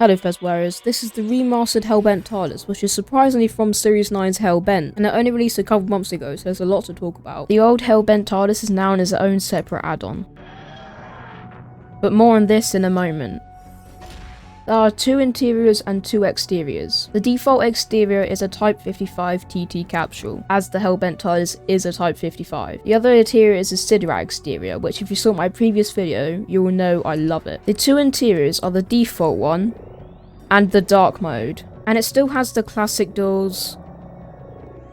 Hello Fez Warriors, this is the remastered Hell Bent TARDIS, which is surprisingly from Series 9's Hell Bent, and it only released a couple months ago, so there's a lot to talk about. The old Hell Bent TARDIS is now in its own separate add-on. But more on this in a moment. There are two interiors and two exteriors. The default exterior is a Type 55 TT capsule, as the Hell Bent TARDIS is a Type 55. The other interior is a SIDRAT exterior, which if you saw my previous video, you will know I love it. The two interiors are the default one, and the dark mode, and it still has the classic doors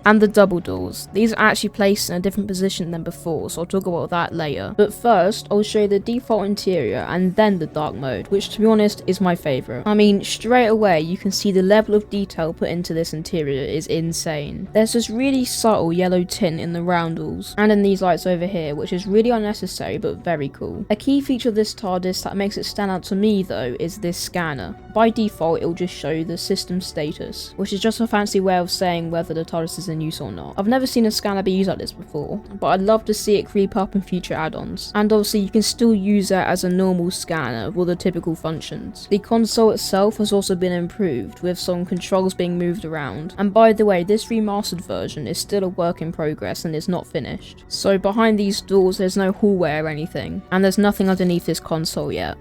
and the double doors. These are actually placed in a different position than before, so I'll talk about that later. But first, I'll show you the default interior and then the dark mode, which to be honest is my favourite. I mean, straight away you can see the level of detail put into this interior is insane. There's this really subtle yellow tint in the roundels and in these lights over here, which is really unnecessary but very cool. A key feature of this TARDIS that makes it stand out to me though is this scanner. By default it will just show you the system status, which is just a fancy way of saying whether the TARDIS is in use or not. I've never seen a scanner be used like this before, but I'd love to see it creep up in future add-ons. And obviously you can still use it as a normal scanner with all the typical functions. The console itself has also been improved, with some controls being moved around. And by the way, this remastered version is still a work in progress and is not finished. So behind these doors there's no hallway or anything, and there's nothing underneath this console yet.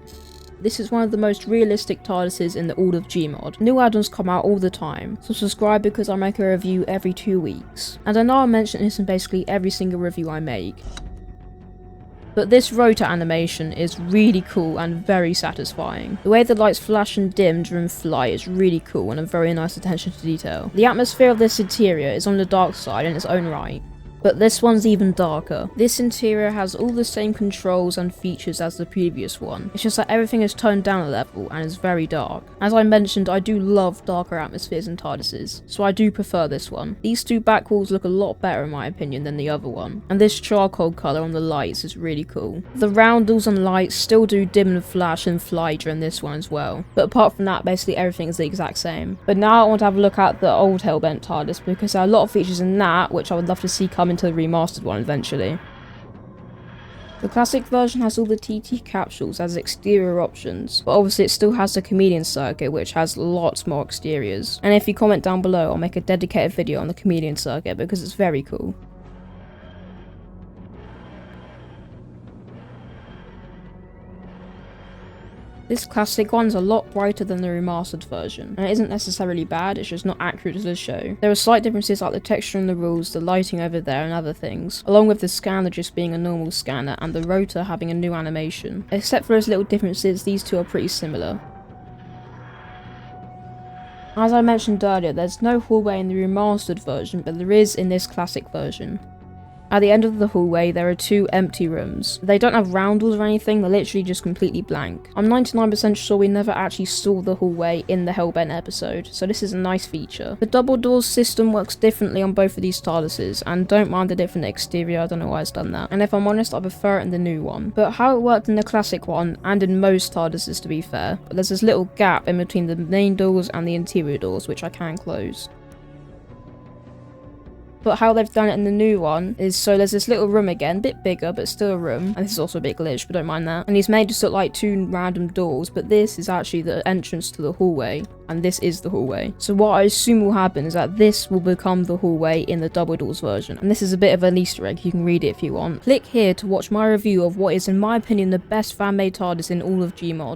This is one of the most realistic TARDISes in all of Gmod. New add-ons come out all the time, so subscribe because I make a review every 2 weeks. And I know I mention this in basically every single review I make. But this rotor animation is really cool and very satisfying. The way the lights flash and dim during flight is really cool and a very nice attention to detail. The atmosphere of this interior is on the dark side in its own right, but this one's even darker. This interior has all the same controls and features as the previous one. It's just that everything is toned down a level and is very dark. As I mentioned, I do love darker atmospheres in TARDISes, so I do prefer this one. These two back walls look a lot better in my opinion than the other one, and this charcoal colour on the lights is really cool. The roundels and lights still do dim and flash and fly during this one as well, but apart from that basically everything is the exact same. But now I want to have a look at the old Hell Bent TARDIS because there are a lot of features in that which I would love to see come into the remastered one eventually. The classic version has all the TT capsules as exterior options, but obviously it still has the chameleon circuit which has lots more exteriors. And if you comment down below, I'll make a dedicated video on the chameleon circuit because it's very cool. This classic one's a lot brighter than the remastered version, and it isn't necessarily bad, it's just not accurate to the show. There are slight differences like the texture in the rules, the lighting over there and other things, along with the scanner just being a normal scanner and the rotor having a new animation. Except for those little differences, these two are pretty similar. As I mentioned earlier, there's no hallway in the remastered version, but there is in this classic version. At the end of the hallway, there are two empty rooms. They don't have roundels or anything, they're literally just completely blank. I'm 99% sure we never actually saw the hallway in the Hell Bent episode, so this is a nice feature. The double doors system works differently on both of these TARDISes, and don't mind the different exterior, I don't know why it's done that. And if I'm honest, I prefer it in the new one. But how it worked in the classic one, and in most TARDISes to be fair, but there's this little gap in between the main doors and the interior doors, which I can close. But how they've done it in the new one is, so there's this little room again, bit bigger but still a room, and this is also a bit glitched but don't mind that, and it's made to look like two random doors, but this is actually the entrance to the hallway, and this is the hallway. So what I assume will happen is that this will become the hallway in the double doors version, and this is a bit of an Easter egg, you can read it if you want. Click here to watch my review of what is in my opinion the best fan-made TARDIS in all of Gmod.